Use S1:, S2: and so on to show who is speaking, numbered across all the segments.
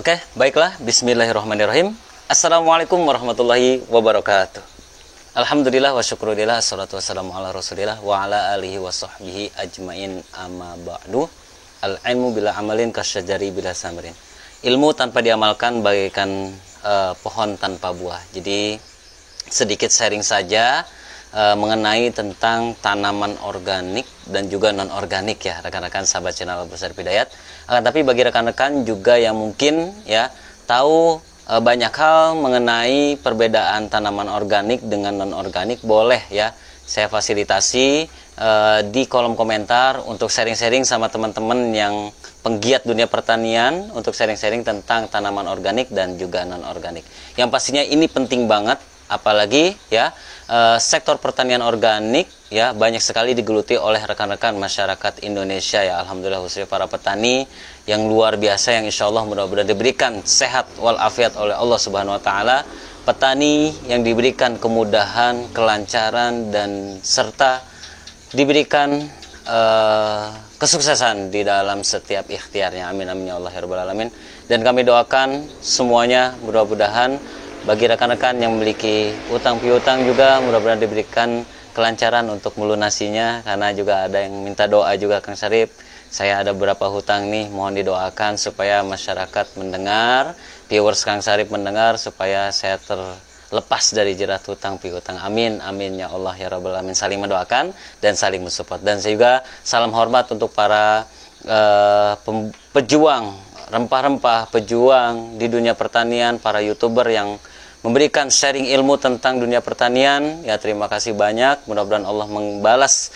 S1: Oke, baiklah. Bismillahirrahmanirrahim. Assalamualaikum warahmatullahi wabarakatuh. Alhamdulillah wa syukurillah, assalatu wassalamu ala rasulillah wa ala alihi wa sahbihi ajmain, amma ba'du. Al-ilmu bila amalin kasyajari bila samrin. Ilmu tanpa diamalkan bagaikan pohon tanpa buah. Jadi sedikit sharing saja mengenai tentang tanaman organik dan juga non organik ya rekan-rekan sahabat channel Besar Hidayat. Tapi bagi rekan-rekan juga yang mungkin ya tahu banyak hal mengenai perbedaan tanaman organik dengan non organik, boleh ya saya fasilitasi di kolom komentar untuk sharing-sharing sama teman-teman yang penggiat dunia pertanian, untuk sharing-sharing tentang tanaman organik dan juga non organik. Yang pastinya ini penting banget, apalagi ya sektor pertanian organik ya banyak sekali digeluti oleh rekan-rekan masyarakat Indonesia ya, alhamdulillah, khususnya para petani yang luar biasa yang insya Allah mudah-mudahan diberikan sehat walafiat oleh Allah Subhanahu Wa Taala, petani yang diberikan kemudahan, kelancaran dan serta diberikan kesuksesan di dalam setiap ikhtiarnya. Amin amin ya Allah ya rabbal alamin. Dan kami doakan semuanya mudah-mudahan bagi rekan-rekan yang memiliki utang piutang juga mudah-mudahan diberikan kelancaran untuk melunasinya, karena juga ada yang minta doa juga Kang Syarif. Saya ada beberapa hutang nih, mohon didoakan supaya masyarakat mendengar, viewers Kang Syarif mendengar, supaya saya terlepas dari jerat hutang piutang. Amin amin ya Allah ya rabbal alamin. Saling mendoakan dan saling mensupport. Dan saya juga salam hormat untuk para pejuang rempah-rempah, pejuang di dunia pertanian, para YouTuber yang memberikan sharing ilmu tentang dunia pertanian. Ya, terima kasih banyak. Mudah-mudahan Allah membalas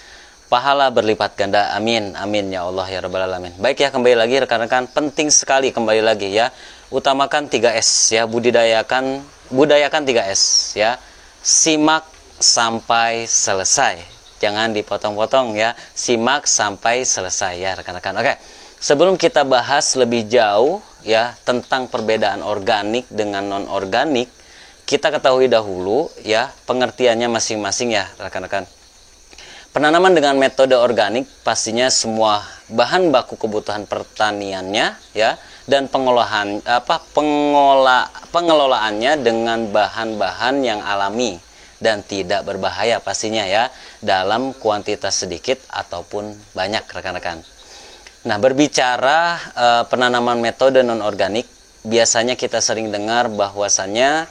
S1: pahala berlipat ganda. Amin. Amin ya Allah ya rabbal alamin. Baik ya, kembali lagi rekan-rekan, penting sekali kembali lagi ya. Utamakan 3S ya, budayakan 3S ya. Simak sampai selesai. Jangan dipotong-potong ya. Simak sampai selesai ya rekan-rekan. Oke. Sebelum kita bahas lebih jauh ya tentang perbedaan organik dengan non organik, kita ketahui dahulu ya pengertiannya masing-masing ya rekan-rekan. Penanaman dengan metode organik pastinya semua bahan baku kebutuhan pertaniannya ya dan pengelolaannya dengan bahan-bahan yang alami dan tidak berbahaya pastinya ya, dalam kuantitas sedikit ataupun banyak rekan-rekan. Nah, berbicara penanaman metode non organik, biasanya kita sering dengar bahwasannya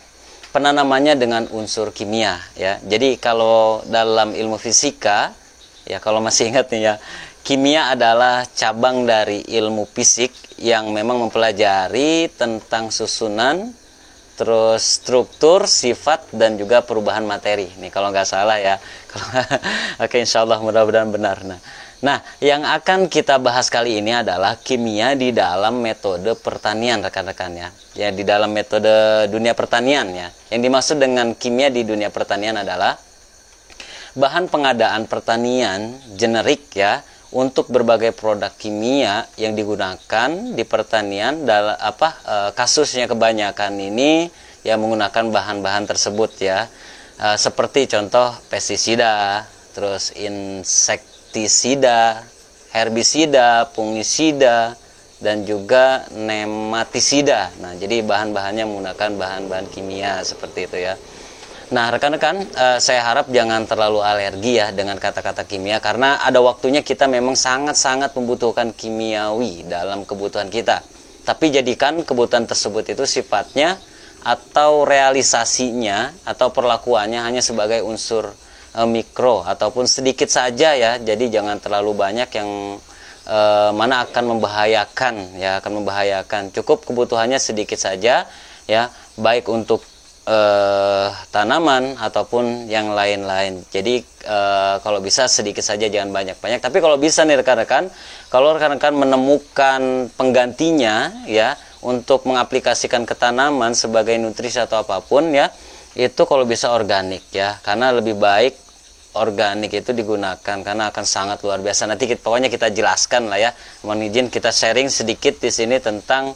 S1: penanamannya dengan unsur kimia ya. Jadi kalau dalam ilmu fisika ya, kalau masih ingat nih ya, kimia adalah cabang dari ilmu fisik yang memang mempelajari tentang susunan, terus struktur, sifat dan juga perubahan materi. Nih kalau nggak salah ya. Oke, insya Allah mudah-mudahan benar. Nah, yang akan kita bahas kali ini adalah kimia di dalam metode pertanian rekan-rekan ya. Ya, di dalam metode dunia pertanian ya. Yang dimaksud dengan kimia di dunia pertanian adalah bahan pengadaan pertanian generik ya untuk berbagai produk kimia yang digunakan di pertanian. Kasusnya kebanyakan ini ya menggunakan bahan-bahan tersebut ya. Seperti contoh pestisida, terus insektisida, herbisida, fungisida, dan juga nematisida. Nah, jadi bahan-bahannya menggunakan bahan-bahan kimia seperti itu ya. Nah, rekan-rekan, saya harap jangan terlalu alergi ya dengan kata-kata kimia, karena ada waktunya kita memang sangat-sangat membutuhkan kimiawi dalam kebutuhan kita. Tapi jadikan kebutuhan tersebut itu sifatnya atau realisasinya atau perlakuannya hanya sebagai unsur mikro ataupun sedikit saja ya. Jadi jangan terlalu banyak yang mana akan membahayakan ya, akan membahayakan. Cukup kebutuhannya sedikit saja ya, baik untuk tanaman ataupun yang lain-lain. Jadi kalau bisa sedikit saja, jangan banyak-banyak. Tapi kalau bisa nih rekan-rekan, kalau rekan-rekan menemukan penggantinya ya untuk mengaplikasikan ke tanaman sebagai nutrisi atau apapun ya, itu kalau bisa organik ya, karena lebih baik organik itu digunakan karena akan sangat luar biasa. Nanti pokoknya kita jelaskan lah ya. Mohon izin kita sharing sedikit di sini tentang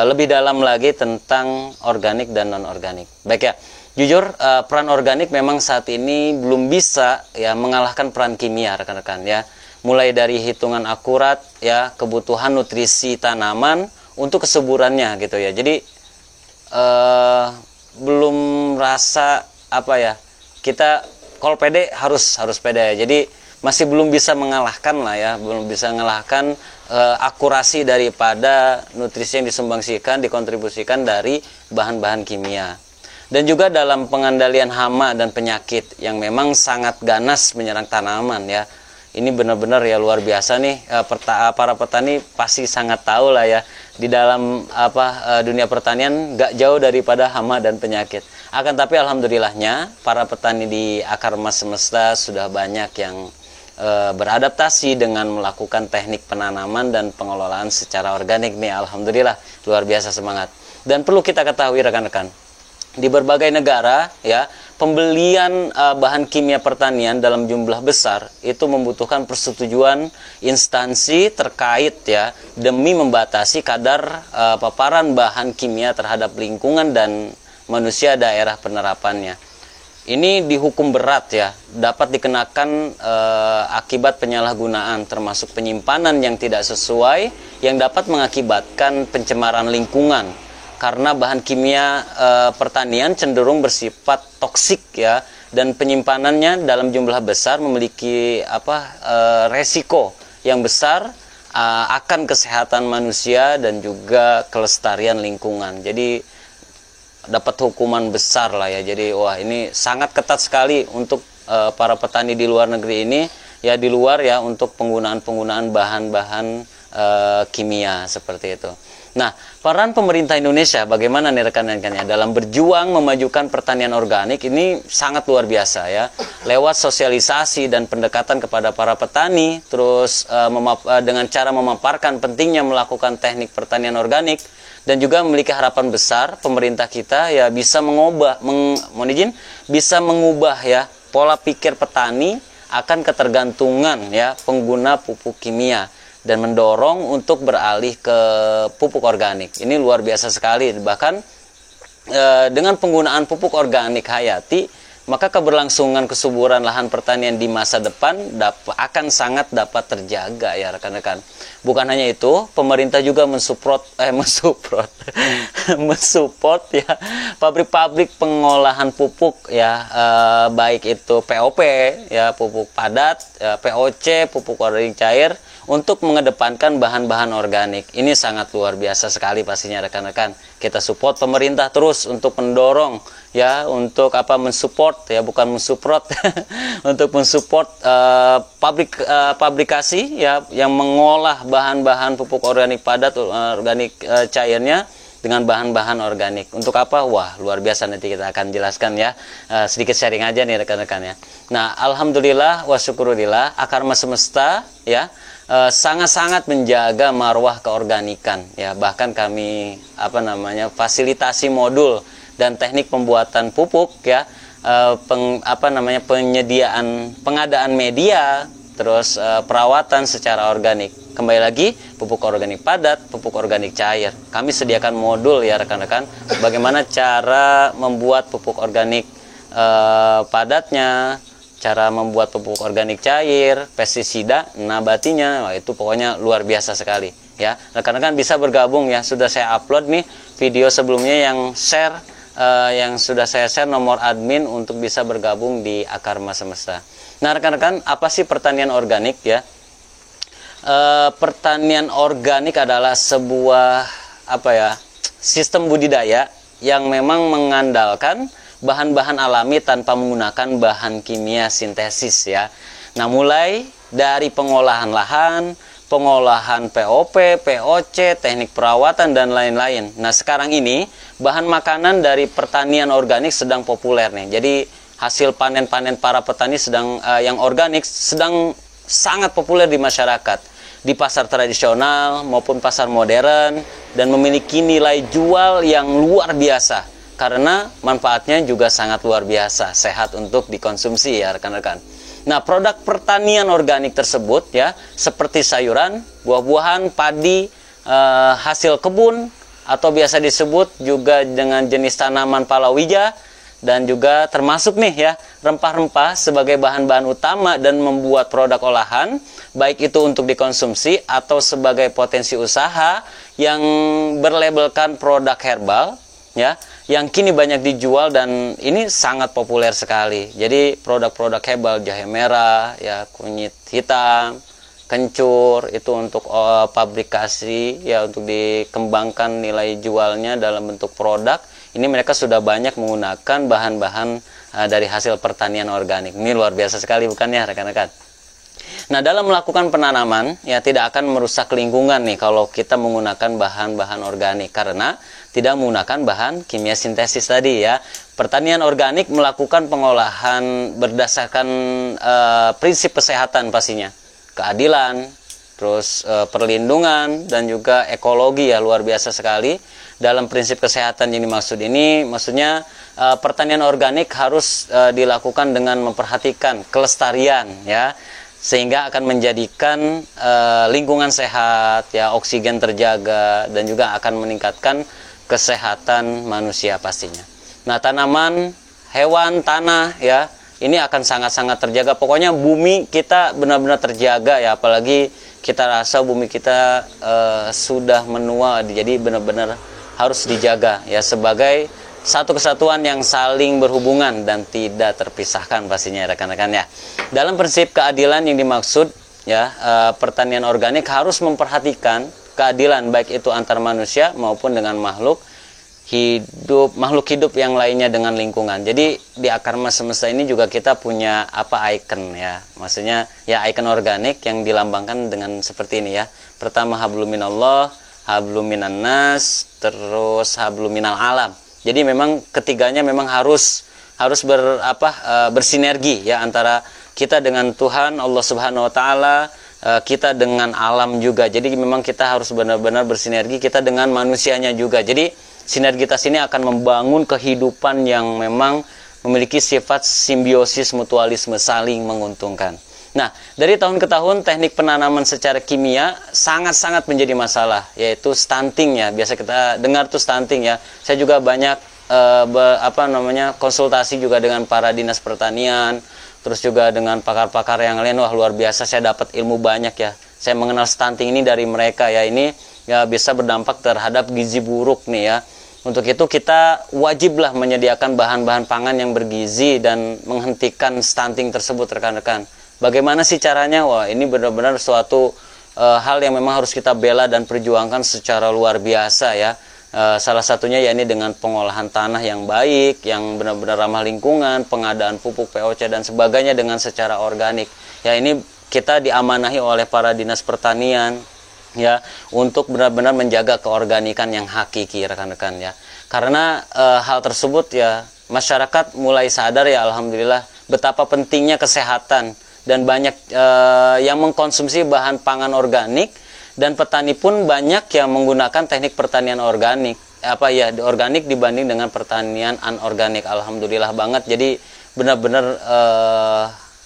S1: lebih dalam lagi tentang organik dan non organik. Baik ya. Jujur peran organik memang saat ini belum bisa ya mengalahkan peran kimia rekan-rekan ya. Mulai dari hitungan akurat ya kebutuhan nutrisi tanaman untuk kesuburannya gitu ya. Jadi belum rasa apa ya, kita kalau pede harus pede. Jadi masih belum bisa mengalahkan lah ya, belum bisa mengalahkan akurasi daripada nutrisi yang disumbangsikan, dikontribusikan dari bahan-bahan kimia. Dan juga dalam pengendalian hama dan penyakit yang memang sangat ganas menyerang tanaman ya. Ini benar-benar ya luar biasa nih, para petani pasti sangat tahu lah ya, di dalam dunia pertanian gak jauh daripada hama dan penyakit. Akan tapi alhamdulillahnya para petani di Akar Emas Semesta sudah banyak yang beradaptasi dengan melakukan teknik penanaman dan pengelolaan secara organik nih. Alhamdulillah luar biasa semangat. Dan perlu kita ketahui rekan-rekan, di berbagai negara ya, pembelian bahan kimia pertanian dalam jumlah besar itu membutuhkan persetujuan instansi terkait ya, demi membatasi kadar paparan bahan kimia terhadap lingkungan dan manusia daerah penerapannya. Ini dihukum berat ya, dapat dikenakan akibat penyalahgunaan, termasuk penyimpanan yang tidak sesuai yang dapat mengakibatkan pencemaran lingkungan. Karena bahan kimia pertanian cenderung bersifat toksik ya, dan penyimpanannya dalam jumlah besar memiliki resiko yang besar akan kesehatan manusia dan juga kelestarian lingkungan. Jadi dapat hukuman besar lah ya. Jadi wah, ini sangat ketat sekali untuk para petani di luar negeri ini ya, di luar ya, untuk penggunaan bahan-bahan kimia seperti itu. Nah, peran pemerintah Indonesia bagaimana nih rekan-rekannya dalam berjuang memajukan pertanian organik ini sangat luar biasa ya. Lewat sosialisasi dan pendekatan kepada para petani, terus dengan cara memaparkan pentingnya melakukan teknik pertanian organik, dan juga memiliki harapan besar pemerintah kita ya bisa bisa mengubah ya pola pikir petani akan ketergantungan ya pengguna pupuk kimia, dan mendorong untuk beralih ke pupuk organik. Ini luar biasa sekali. Bahkan dengan penggunaan pupuk organik hayati, maka keberlangsungan kesuburan lahan pertanian di masa depan akan sangat dapat terjaga ya rekan-rekan. Bukan hanya itu, pemerintah juga mensupport ya pabrik-pabrik pengolahan pupuk ya, baik itu POP ya, pupuk padat, POC, pupuk organik cair, untuk mengedepankan bahan-bahan organik. Ini sangat luar biasa sekali pastinya rekan-rekan. Kita support pemerintah terus untuk mendorong ya, untuk mensupport ya, bukan mensupport untuk mensupport pabrikasi ya yang mengolah bahan-bahan pupuk organik padat, organik cairnya dengan bahan-bahan organik. Untuk apa? Wah, luar biasa, nanti kita akan jelaskan ya. Sedikit sharing aja nih rekan-rekan ya. Nah, alhamdulillah wa syukurillah, Akar Emas Semesta ya sangat-sangat menjaga marwah keorganikan ya. Bahkan kami fasilitasi modul dan teknik pembuatan pupuk ya, pengadaan media, terus perawatan secara organik. Kembali lagi, pupuk organik padat, pupuk organik cair. Kami sediakan modul ya rekan-rekan, bagaimana cara membuat pupuk organik padatnya, cara membuat pupuk organik cair, pestisida, nabatinya. Wah, itu pokoknya luar biasa sekali ya. Rekan-rekan bisa bergabung ya, sudah saya upload nih video sebelumnya yang sudah saya share nomor admin untuk bisa bergabung di Akar Emas Semesta. Nah rekan-rekan, apa sih pertanian organik ya? Pertanian organik adalah sebuah sistem budidaya yang memang mengandalkan bahan-bahan alami tanpa menggunakan bahan kimia sintesis ya. Nah, mulai dari pengolahan lahan, pengolahan POP, POC, teknik perawatan dan lain-lain. Nah, sekarang ini bahan makanan dari pertanian organik sedang populer nih. Jadi hasil panen-panen para petani yang organik sedang sangat populer di masyarakat, di pasar tradisional maupun pasar modern, dan memiliki nilai jual yang luar biasa karena manfaatnya juga sangat luar biasa, sehat untuk dikonsumsi ya rekan-rekan. Nah, produk pertanian organik tersebut ya, seperti sayuran, buah-buahan, padi, hasil kebun, atau biasa disebut juga dengan jenis tanaman palawija, dan juga termasuk nih ya rempah-rempah sebagai bahan-bahan utama dan membuat produk olahan, baik itu untuk dikonsumsi atau sebagai potensi usaha yang berlabelkan produk herbal ya, yang kini banyak dijual dan ini sangat populer sekali. Jadi produk-produk herbal, jahe merah ya, kunyit hitam, kencur, itu untuk pabrikasi ya, untuk dikembangkan nilai jualnya dalam bentuk produk. Ini mereka sudah banyak menggunakan bahan-bahan dari hasil pertanian organik. Ini luar biasa sekali bukan ya rekan-rekan? Nah, dalam melakukan penanaman ya tidak akan merusak lingkungan nih kalau kita menggunakan bahan-bahan organik, karena tidak menggunakan bahan kimia sintesis tadi ya. Pertanian organik melakukan pengolahan berdasarkan prinsip kesehatan pastinya, keadilan, terus perlindungan dan juga ekologi ya, luar biasa sekali. Dalam prinsip kesehatan yang dimaksud ini maksudnya pertanian organik harus dilakukan dengan memperhatikan kelestarian ya, sehingga akan menjadikan lingkungan sehat ya, oksigen terjaga, dan juga akan meningkatkan kesehatan manusia pastinya. Nah, tanaman, hewan, tanah ya, ini akan sangat-sangat terjaga. Pokoknya bumi kita benar-benar terjaga ya, apalagi kita rasa bumi kita sudah menua, jadi benar-benar harus dijaga ya, sebagai satu kesatuan yang saling berhubungan dan tidak terpisahkan pastinya rekan-rekan ya. Dalam prinsip keadilan yang dimaksud ya, pertanian organik harus memperhatikan keadilan baik itu antar manusia maupun dengan makhluk hidup yang lainnya dengan lingkungan. Jadi di akar mas semesta ini juga kita punya icon ya, maksudnya ya icon organik yang dilambangkan dengan seperti ini ya. Pertama hablum minallah, hablum minan nas, terus hablum minal alam. Jadi memang ketiganya memang harus bersinergi ya, antara kita dengan Tuhan Allah Subhanahu wa taala, kita dengan alam juga. Jadi memang kita harus benar-benar bersinergi, kita dengan manusianya juga. Jadi sinergitas ini akan membangun kehidupan yang memang memiliki sifat simbiosis, mutualisme, saling menguntungkan. Nah, dari tahun ke tahun teknik penanaman secara kimia sangat-sangat menjadi masalah, yaitu stunting ya. Biasa kita dengar tuh stunting ya. Saya juga banyak konsultasi juga dengan para dinas pertanian, terus juga dengan pakar-pakar yang lain. Wah, luar biasa, saya dapat ilmu banyak ya. Saya mengenal stunting ini dari mereka ya. Ini ya bisa berdampak terhadap gizi buruk nih ya. Untuk itu kita wajiblah menyediakan bahan-bahan pangan yang bergizi dan menghentikan stunting tersebut rekan-rekan. Bagaimana sih caranya? Wah, ini benar-benar suatu hal yang memang harus kita bela dan perjuangkan secara luar biasa ya. Salah satunya yakni dengan pengolahan tanah yang baik, yang benar-benar ramah lingkungan, pengadaan pupuk POC dan sebagainya dengan secara organik. Ya, ini kita diamanahi oleh para dinas pertanian ya, untuk benar-benar menjaga keorganikan yang hakiki rekan-rekan ya. Karena hal tersebut ya, masyarakat mulai sadar ya, alhamdulillah, betapa pentingnya kesehatan, dan banyak yang mengkonsumsi bahan pangan organik, dan petani pun banyak yang menggunakan teknik pertanian organik organik dibanding dengan pertanian anorganik. Alhamdulillah banget. Jadi benar-benar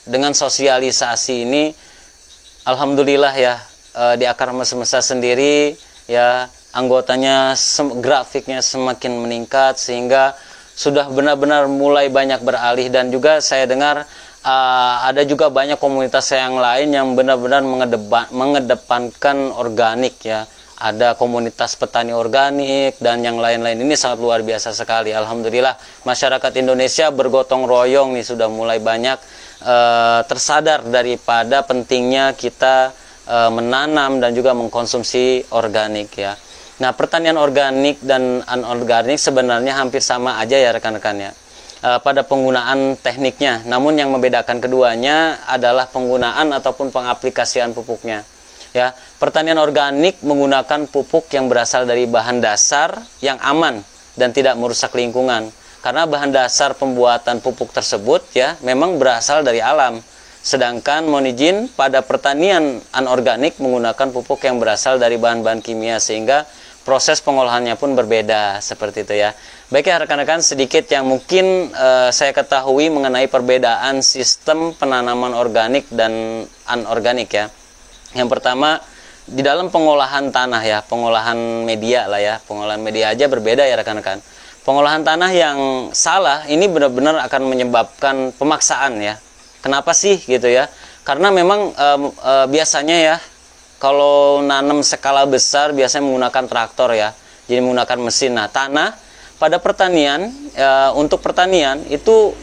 S1: dengan sosialisasi ini alhamdulillah ya, di akar mas semesta sendiri ya, anggotanya grafiknya semakin meningkat, sehingga sudah benar-benar mulai banyak beralih. Dan juga saya dengar ada juga banyak komunitas yang lain yang benar-benar mengedepankan organik ya. Ada komunitas petani organik dan yang lain-lain. Ini sangat luar biasa sekali. Alhamdulillah masyarakat Indonesia bergotong royong nih, sudah mulai banyak tersadar daripada pentingnya kita menanam dan juga mengkonsumsi organik ya. Nah, pertanian organik dan anorganik sebenarnya hampir sama aja ya rekan-rekan ya, pada penggunaan tekniknya. Namun yang membedakan keduanya adalah penggunaan ataupun pengaplikasian pupuknya. Ya, pertanian organik menggunakan pupuk yang berasal dari bahan dasar yang aman dan tidak merusak lingkungan. Karena bahan dasar pembuatan pupuk tersebut ya memang berasal dari alam. Sedangkan mohon izin, pada pertanian anorganik menggunakan pupuk yang berasal dari bahan-bahan kimia, sehingga proses pengolahannya pun berbeda seperti itu ya. Baik ya rekan-rekan, sedikit yang mungkin saya ketahui mengenai perbedaan sistem penanaman organik dan anorganik ya. Yang pertama, di dalam pengolahan tanah ya, pengolahan media lah ya, pengolahan media aja berbeda ya rekan-rekan. Pengolahan tanah yang salah ini benar-benar akan menyebabkan pemaksaan ya. Kenapa sih gitu ya? Karena memang biasanya ya kalau nanam skala besar biasanya menggunakan traktor ya, jadi menggunakan mesin. Nah, tanah pada pertanian, untuk pertanian itu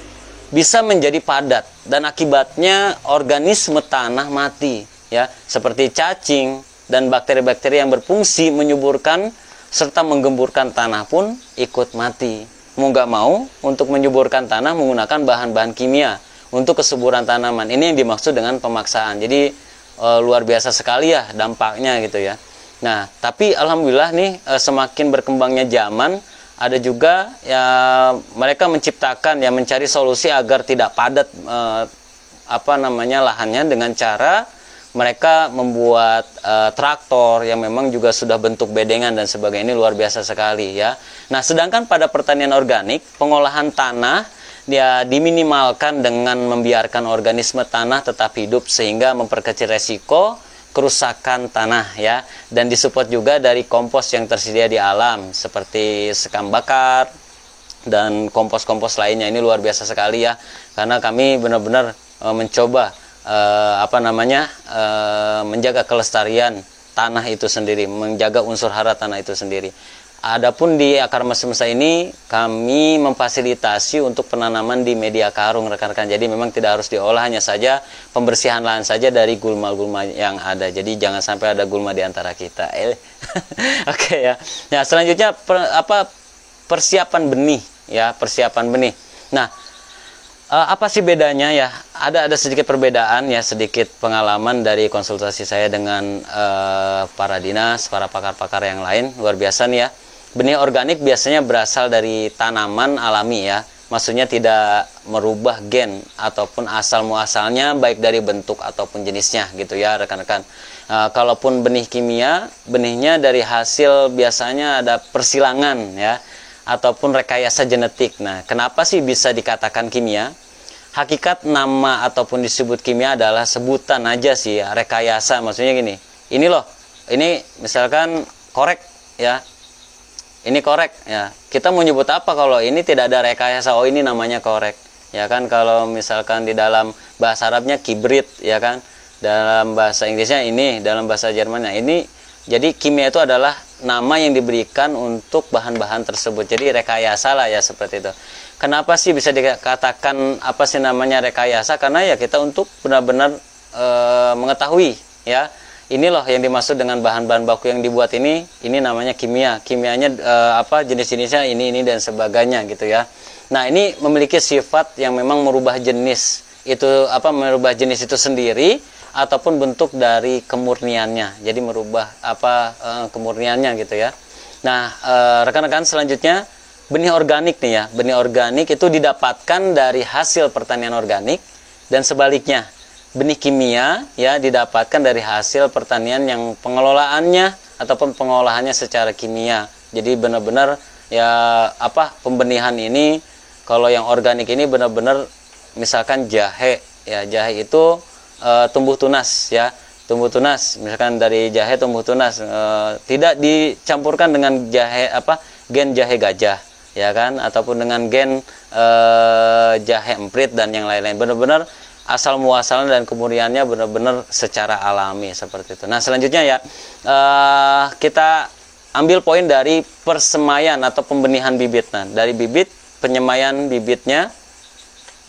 S1: bisa menjadi padat dan akibatnya organisme tanah mati ya, seperti cacing dan bakteri-bakteri yang berfungsi menyuburkan serta menggemburkan tanah pun ikut mati. Mau nggak mau, untuk menyuburkan tanah menggunakan bahan-bahan kimia untuk kesuburan tanaman. Ini yang dimaksud dengan pemaksaan. Jadi luar biasa sekali ya dampaknya gitu ya. Nah, tapi alhamdulillah nih, semakin berkembangnya zaman, ada juga ya mereka menciptakan ya, mencari solusi agar tidak padat lahannya dengan cara mereka membuat traktor yang memang juga sudah bentuk bedengan dan sebagainya. Ini luar biasa sekali ya. Nah, sedangkan pada pertanian organik, pengolahan tanah dia diminimalkan dengan membiarkan organisme tanah tetap hidup sehingga memperkecil resiko kerusakan tanah ya, dan disupport juga dari kompos yang tersedia di alam seperti sekam bakar dan kompos-kompos lainnya. Ini luar biasa sekali ya, karena kami benar-benar mencoba menjaga kelestarian tanah itu sendiri, menjaga unsur hara tanah itu sendiri. Adapun di akar semesta ini kami memfasilitasi untuk penanaman di media karung rekan-rekan. Jadi memang tidak harus diolah, hanya saja pembersihan lahan saja dari gulma-gulma yang ada. Jadi jangan sampai ada gulma di antara kita. Oke ya. Nah, selanjutnya persiapan benih ya, persiapan benih. Nah, apa sih bedanya ya? Ada sedikit perbedaan ya, sedikit pengalaman dari konsultasi saya dengan para dinas, para pakar-pakar yang lain. Luar biasa nih ya. Benih organik biasanya berasal dari tanaman alami ya. Maksudnya tidak merubah gen ataupun asal muasalnya baik dari bentuk ataupun jenisnya gitu ya rekan-rekan. Kalaupun benih kimia, benihnya dari hasil biasanya ada persilangan ya, ataupun rekayasa genetik. Nah, kenapa sih bisa dikatakan kimia? Hakikat nama ataupun disebut kimia adalah sebutan aja sih ya, rekayasa. Maksudnya gini, ini loh, ini misalkan korek ya, ini korek ya, kita mau nyebut apa kalau ini tidak ada rekayasa? Oh, ini namanya korek ya kan. Kalau misalkan di dalam bahasa Arabnya kibrit ya kan, dalam bahasa Inggrisnya ini, dalam bahasa Jermannya ini. Jadi kimia itu adalah nama yang diberikan untuk bahan-bahan tersebut. Jadi rekayasa lah ya, seperti itu. Kenapa sih bisa dikatakan apa sih namanya rekayasa? Karena ya kita untuk benar-benar mengetahui ya, ini loh yang dimaksud dengan bahan-bahan baku yang dibuat ini namanya kimia. Kimianya jenis-jenisnya ini dan sebagainya gitu ya. Nah, ini memiliki sifat yang memang merubah jenis itu merubah jenis itu sendiri ataupun bentuk dari kemurniannya. Jadi merubah kemurniannya gitu ya. Nah, rekan-rekan, selanjutnya benih organik nih ya. Benih organik itu didapatkan dari hasil pertanian organik, dan sebaliknya benih kimia ya didapatkan dari hasil pertanian yang pengelolaannya ataupun pengolahannya secara kimia. Jadi benar-benar ya pembenihan ini, kalau yang organik ini benar-benar misalkan jahe ya, jahe itu tumbuh tunas ya, tumbuh tunas, misalkan dari jahe tumbuh tunas, tidak dicampurkan dengan jahe gen jahe gajah ya kan, ataupun dengan gen jahe emprit dan yang lain-lain. Benar-benar asal muasalnya dan kemurniannya benar-benar secara alami seperti itu. Nah, selanjutnya ya kita ambil poin dari persemaian atau pembenihan bibit. Nah, dari bibit, penyemaian bibitnya.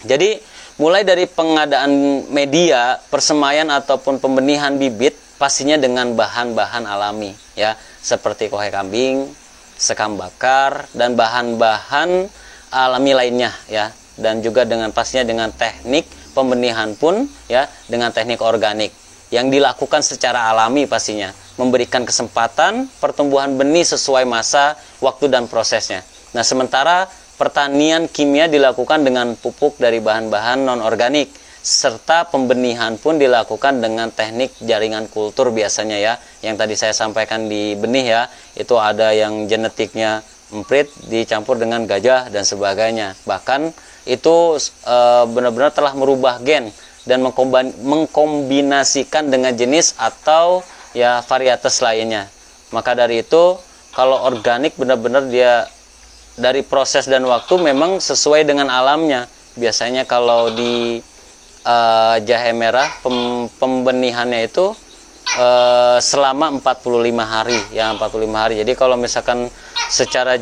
S1: Jadi mulai dari pengadaan media, persemaian ataupun pembenihan bibit pastinya dengan bahan-bahan alami ya, seperti kohe kambing, sekam bakar, dan bahan-bahan alami lainnya ya, dan juga pastinya dengan teknik pembenihan pun ya, dengan teknik organik yang dilakukan secara alami pastinya, memberikan kesempatan pertumbuhan benih sesuai masa, waktu, dan prosesnya. Nah, sementara pertanian kimia dilakukan dengan pupuk dari bahan-bahan non-organik, serta pembenihan pun dilakukan dengan teknik jaringan kultur biasanya ya, yang tadi saya sampaikan di benih ya, itu ada yang genetiknya emprit dicampur dengan gajah dan sebagainya. Bahkan itu benar-benar telah merubah gen dan mengkombinasikan dengan jenis atau ya varietas lainnya. Maka dari itu, kalau organik benar-benar dia dari proses dan waktu memang sesuai dengan alamnya. Biasanya kalau di jahe merah pembenihannya itu selama 45 hari ya, 45 hari. Jadi kalau misalkan secara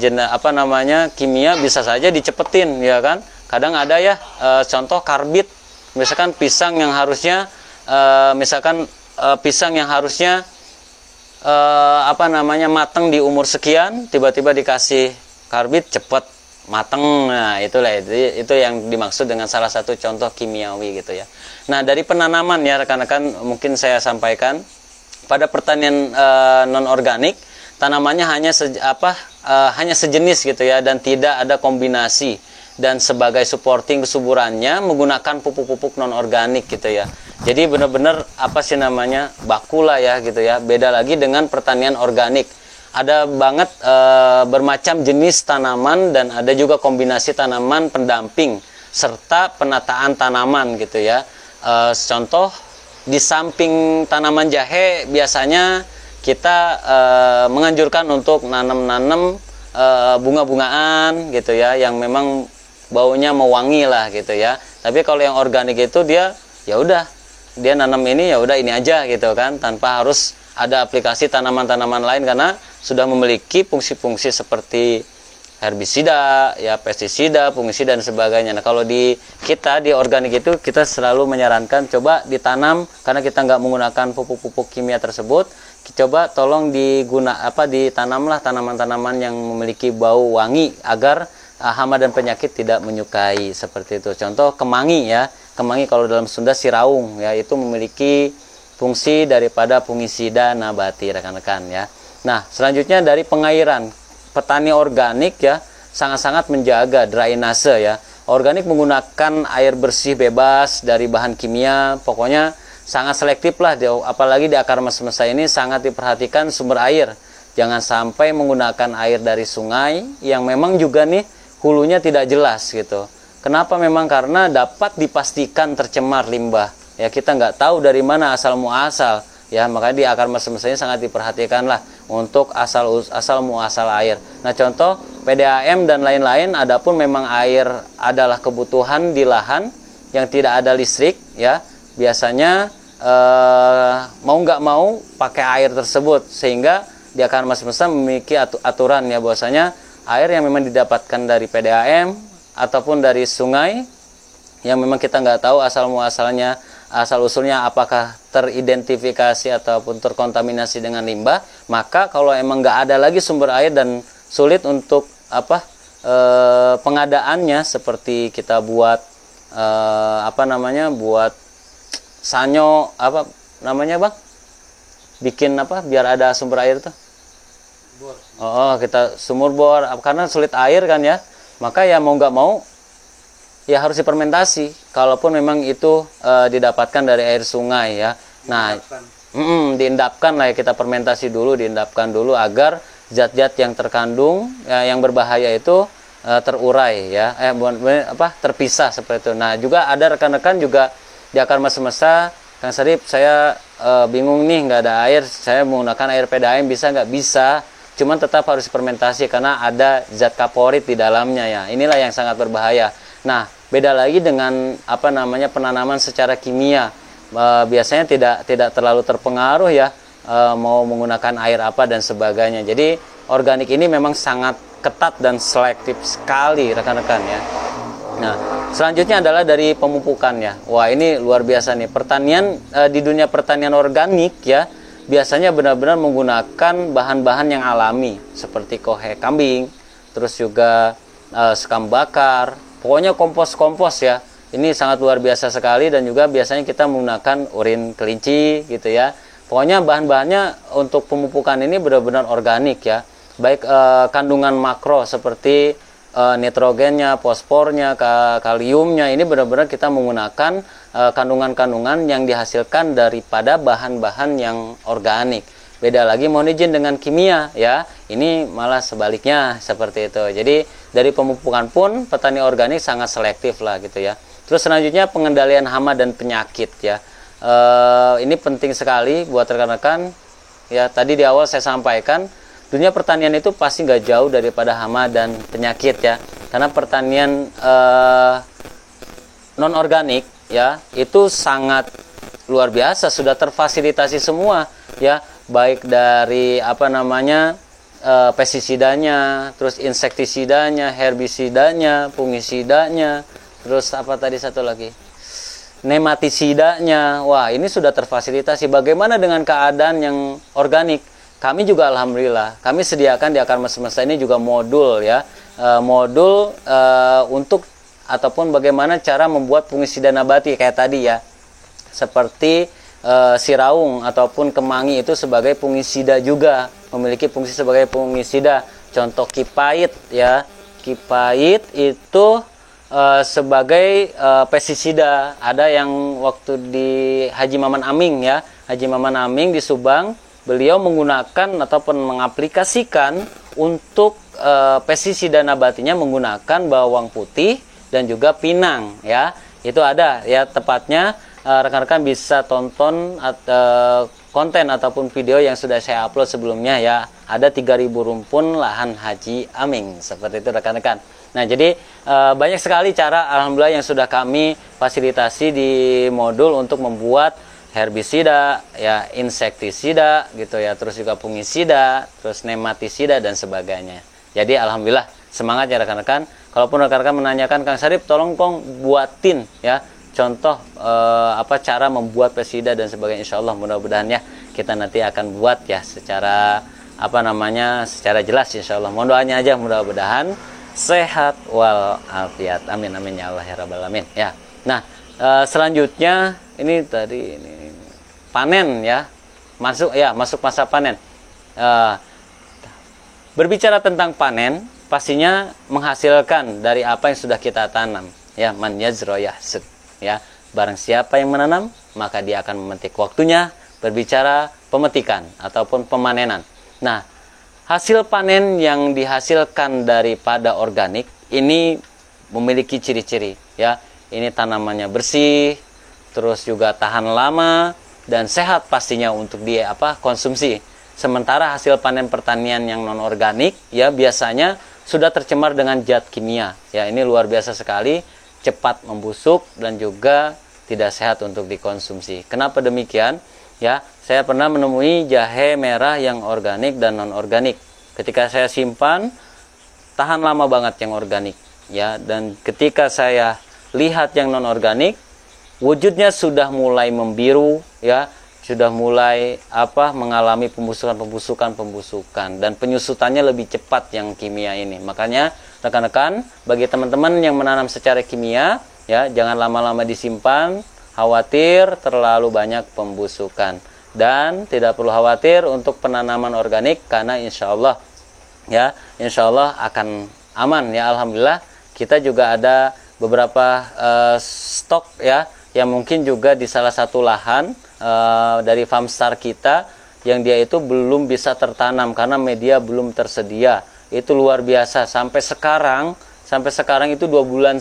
S1: kimia bisa saja dicepetin ya kan. Kadang ada ya contoh karbit, misalkan pisang yang harusnya matang di umur sekian, tiba-tiba dikasih karbit cepet mateng. Nah, itu yang dimaksud dengan salah satu contoh kimiawi gitu ya. Nah, dari penanaman ya rekan-rekan, mungkin saya sampaikan pada pertanian non organik, tanamannya hanya sejenis gitu ya, dan tidak ada kombinasi, dan sebagai supporting kesuburannya menggunakan pupuk-pupuk non organik gitu ya. Jadi benar-benar baku lah ya gitu ya. Beda lagi dengan pertanian organik. Ada banget bermacam jenis tanaman, dan ada juga kombinasi tanaman pendamping serta penataan tanaman gitu ya. Contoh, di samping tanaman jahe biasanya kita menganjurkan untuk nanam bunga-bungaan gitu ya, yang memang baunya mewangi lah gitu ya. Tapi kalau yang organik itu dia nanam ini ini aja gitu kan, tanpa harus ada aplikasi tanaman-tanaman lain, karena sudah memiliki fungsi-fungsi seperti herbisida, ya pestisida, fungisida dan sebagainya. Nah, kalau di organik itu kita selalu menyarankan coba ditanam, karena kita nggak menggunakan pupuk-pupuk kimia tersebut. Coba tolong ditanamlah tanaman-tanaman yang memiliki bau wangi agar hama dan penyakit tidak menyukai, seperti itu. Contoh kemangi ya. Kemangi kalau dalam Sunda siraung ya, itu memiliki fungsi daripada fungisida nabati rekan-rekan ya. Nah, selanjutnya dari pengairan. Petani organik ya sangat-sangat menjaga drainase ya. Organik menggunakan air bersih bebas dari bahan kimia, pokoknya sangat selektif lah, apalagi di akar semesta ini sangat diperhatikan sumber air. Jangan sampai menggunakan air dari sungai yang memang juga nih hulunya tidak jelas gitu. Kenapa? Memang karena dapat dipastikan tercemar limbah. Ya, kita nggak tahu dari mana asal muasal ya, makanya di akar semesta ini sangat diperhatikan lah untuk asal muasal air. Nah, contoh PDAM dan lain-lain, adapun memang air adalah kebutuhan di lahan yang tidak ada listrik ya, biasanya mau nggak mau pakai air tersebut, sehingga di akar semesta memiliki aturan ya, bahwasanya air yang memang didapatkan dari PDAM ataupun dari sungai yang memang kita nggak tahu asal muasalnya, asal usulnya apakah teridentifikasi ataupun terkontaminasi dengan limbah, maka kalau emang nggak ada lagi sumber air dan sulit untuk pengadaannya, seperti kita buat buat sanyo bikin biar ada sumber air tuh. Kita sumur bor, karena sulit air kan ya, maka ya mau nggak mau ya harus difermentasi, kalaupun memang itu didapatkan dari air sungai ya. Nah, diendapkan lah ya, kita fermentasi dulu, diendapkan dulu agar zat-zat yang terkandung yang berbahaya itu terurai ya, terpisah seperti itu. Nah, juga ada rekan-rekan juga di akar semesta, Kang Sarip, saya bingung nih, nggak ada air, saya menggunakan air PDAM bisa nggak? Bisa, cuman tetap harus fermentasi karena ada zat kaporit di dalamnya ya. Inilah yang sangat berbahaya. Nah, beda lagi dengan penanaman secara kimia. Biasanya tidak terlalu terpengaruh ya, mau menggunakan air apa dan sebagainya. Jadi organik ini memang sangat ketat dan selektif sekali rekan-rekan ya. Nah, selanjutnya adalah dari pemupukan ya. Wah, ini luar biasa nih. Pertanian di dunia pertanian organik ya, biasanya benar-benar menggunakan bahan-bahan yang alami seperti kohe kambing, terus juga sekam bakar, pokoknya kompos-kompos ya. Ini sangat luar biasa sekali, dan juga biasanya kita menggunakan urin kelinci gitu ya. Pokoknya bahan-bahannya untuk pemupukan ini benar-benar organik ya. Baik kandungan makro seperti nitrogennya, fosfornya, kaliumnya, ini benar-benar kita menggunakan kandungan-kandungan yang dihasilkan daripada bahan-bahan yang organik. Beda lagi mohon izin dengan kimia ya, ini malah sebaliknya seperti itu. Jadi dari pemupukan pun petani organik sangat selektif lah gitu ya. Terus selanjutnya pengendalian hama dan penyakit ya. Ini penting sekali buat rekan-rekan ya. Tadi di awal saya sampaikan, dunia pertanian itu pasti nggak jauh daripada hama dan penyakit ya. Karena pertanian non organik ya itu sangat luar biasa, sudah terfasilitasi semua ya, baik dari pestisidanya, terus insektisidanya, herbisidanya, fungisidanya, terus apa tadi satu lagi, nematisidanya. Wah, ini sudah terfasilitasi. Bagaimana dengan keadaan yang organik? Kami juga alhamdulillah, kami sediakan di Akar Semesta ini juga modul ya, modul untuk ataupun bagaimana cara membuat fungisida nabati kayak tadi ya, seperti siraung ataupun kemangi itu sebagai fungisida juga, memiliki fungsi sebagai fungisida. Contoh kipait ya, kipait itu sebagai pestisida. Ada yang waktu di Haji Maman Aming ya, Haji Maman Aming di Subang, beliau menggunakan ataupun mengaplikasikan untuk pestisida nabatinya menggunakan bawang putih dan juga pinang ya. Itu ada ya, tepatnya rekan-rekan bisa tonton konten ataupun video yang sudah saya upload sebelumnya ya. Ada 3000 rumpun lahan Haji Aming, seperti itu rekan-rekan. Nah, jadi banyak sekali cara alhamdulillah yang sudah kami fasilitasi di modul untuk membuat herbisida ya, insektisida gitu ya, terus juga fungisida, terus nematisida dan sebagainya. Jadi alhamdulillah, semangat ya rekan-rekan. Kalaupun rekan-rekan menanyakan, Kang Syarif tolong buatin ya contoh cara membuat pestisida dan sebagainya, insyaallah mudah-mudahan ya kita nanti akan buat ya secara secara jelas insyaallah. Mohon doanya aja, mudah-mudahan sehat wal afiat. Amin amin ya Allah ya rabbal alamin ya. Nah, selanjutnya ini tadi panen ya. Masuk masa panen. Berbicara tentang panen, pastinya menghasilkan dari apa yang sudah kita tanam ya. Man yazra yahsud ya, barang siapa yang menanam maka dia akan memetik. Waktunya berbicara pemetikan ataupun pemanenan. Nah, hasil panen yang dihasilkan daripada organik ini memiliki ciri-ciri ya. Ini tanamannya bersih, terus juga tahan lama dan sehat pastinya untuk konsumsi. Sementara hasil panen pertanian yang non organik ya biasanya sudah tercemar dengan zat kimia ya. Ini luar biasa sekali, cepat membusuk dan juga tidak sehat untuk dikonsumsi. Kenapa demikian? Ya, saya pernah menemui jahe merah yang organik dan non organik. Ketika saya simpan, tahan lama banget yang organik ya, dan ketika saya lihat yang non organik, wujudnya sudah mulai membiru ya, sudah mulai mengalami pembusukan dan penyusutannya lebih cepat yang kimia ini. Makanya rekan-rekan, bagi teman-teman yang menanam secara kimia ya, jangan lama-lama disimpan, khawatir terlalu banyak pembusukan. Dan tidak perlu khawatir untuk penanaman organik karena insyaallah akan aman ya. Alhamdulillah kita juga ada beberapa stok ya, yang mungkin juga di salah satu lahan dari Farmstar kita yang dia itu belum bisa tertanam karena media belum tersedia. Itu luar biasa, sampai sekarang itu 2,5 bulan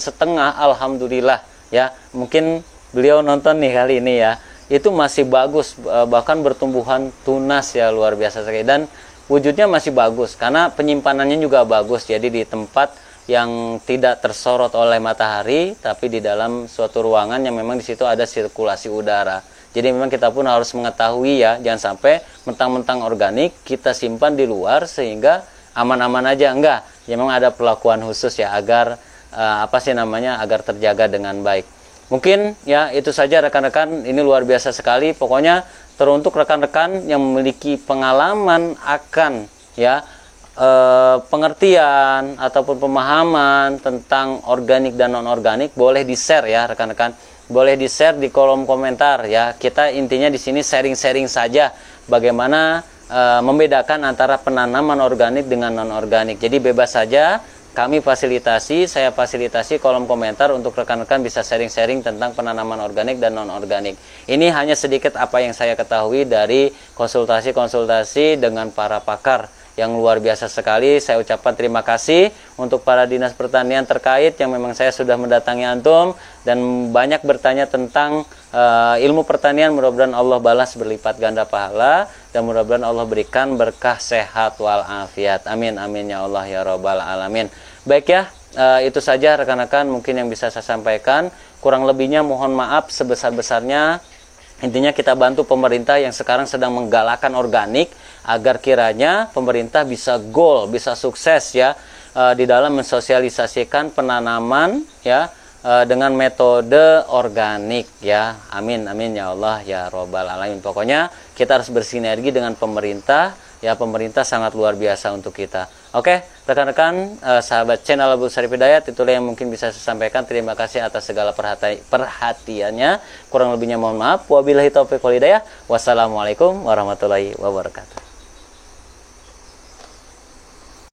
S1: alhamdulillah ya. Mungkin beliau nonton nih kali ini ya, itu masih bagus, bahkan bertumbuhan tunas ya, luar biasa sekali, dan wujudnya masih bagus karena penyimpanannya juga bagus. Jadi di tempat yang tidak tersorot oleh matahari, tapi di dalam suatu ruangan yang memang di situ ada sirkulasi udara. Jadi memang kita pun harus mengetahui ya, jangan sampai mentang-mentang organik kita simpan di luar sehingga aman-aman aja. Enggak, ya memang ada perlakuan khusus ya agar agar terjaga dengan baik. Mungkin ya itu saja rekan-rekan, ini luar biasa sekali. Pokoknya teruntuk rekan-rekan yang memiliki pengalaman akan ya pengertian ataupun pemahaman tentang organik dan non organik, boleh di-share ya rekan-rekan. Boleh di-share di kolom komentar ya. Kita intinya di sini sharing-sharing saja bagaimana membedakan antara penanaman organik dengan non organik. Jadi bebas saja, saya fasilitasi kolom komentar untuk rekan-rekan bisa sharing-sharing tentang penanaman organik dan non organik. Ini hanya sedikit apa yang saya ketahui dari konsultasi-konsultasi dengan para pakar yang luar biasa sekali. Saya ucapkan terima kasih untuk para dinas pertanian terkait yang memang saya sudah mendatangi antum dan banyak bertanya tentang ilmu pertanian. Mudah-mudahan Allah balas berlipat ganda pahala dan mudah-mudahan Allah berikan berkah sehat wal afiat. Amin amin ya Allah ya rabbal alamin. Baik ya, itu saja rekan-rekan mungkin yang bisa saya sampaikan. Kurang lebihnya mohon maaf sebesar-besarnya. Intinya kita bantu pemerintah yang sekarang sedang menggalakkan organik agar kiranya pemerintah bisa goal, bisa sukses ya di dalam mensosialisasikan penanaman ya dengan metode organik ya. Amin amin ya Allah ya robbal alamin. Pokoknya kita harus bersinergi dengan pemerintah ya, pemerintah sangat luar biasa untuk kita. Oke, rekan-rekan sahabat channel Abu Syarif Hidayat, itulah yang mungkin bisa saya sampaikan. Terima kasih atas segala perhatiannya. Kurang lebihnya mohon maaf. Wabillahi taufiq wal hidayah. Wassalamualaikum warahmatullahi wabarakatuh.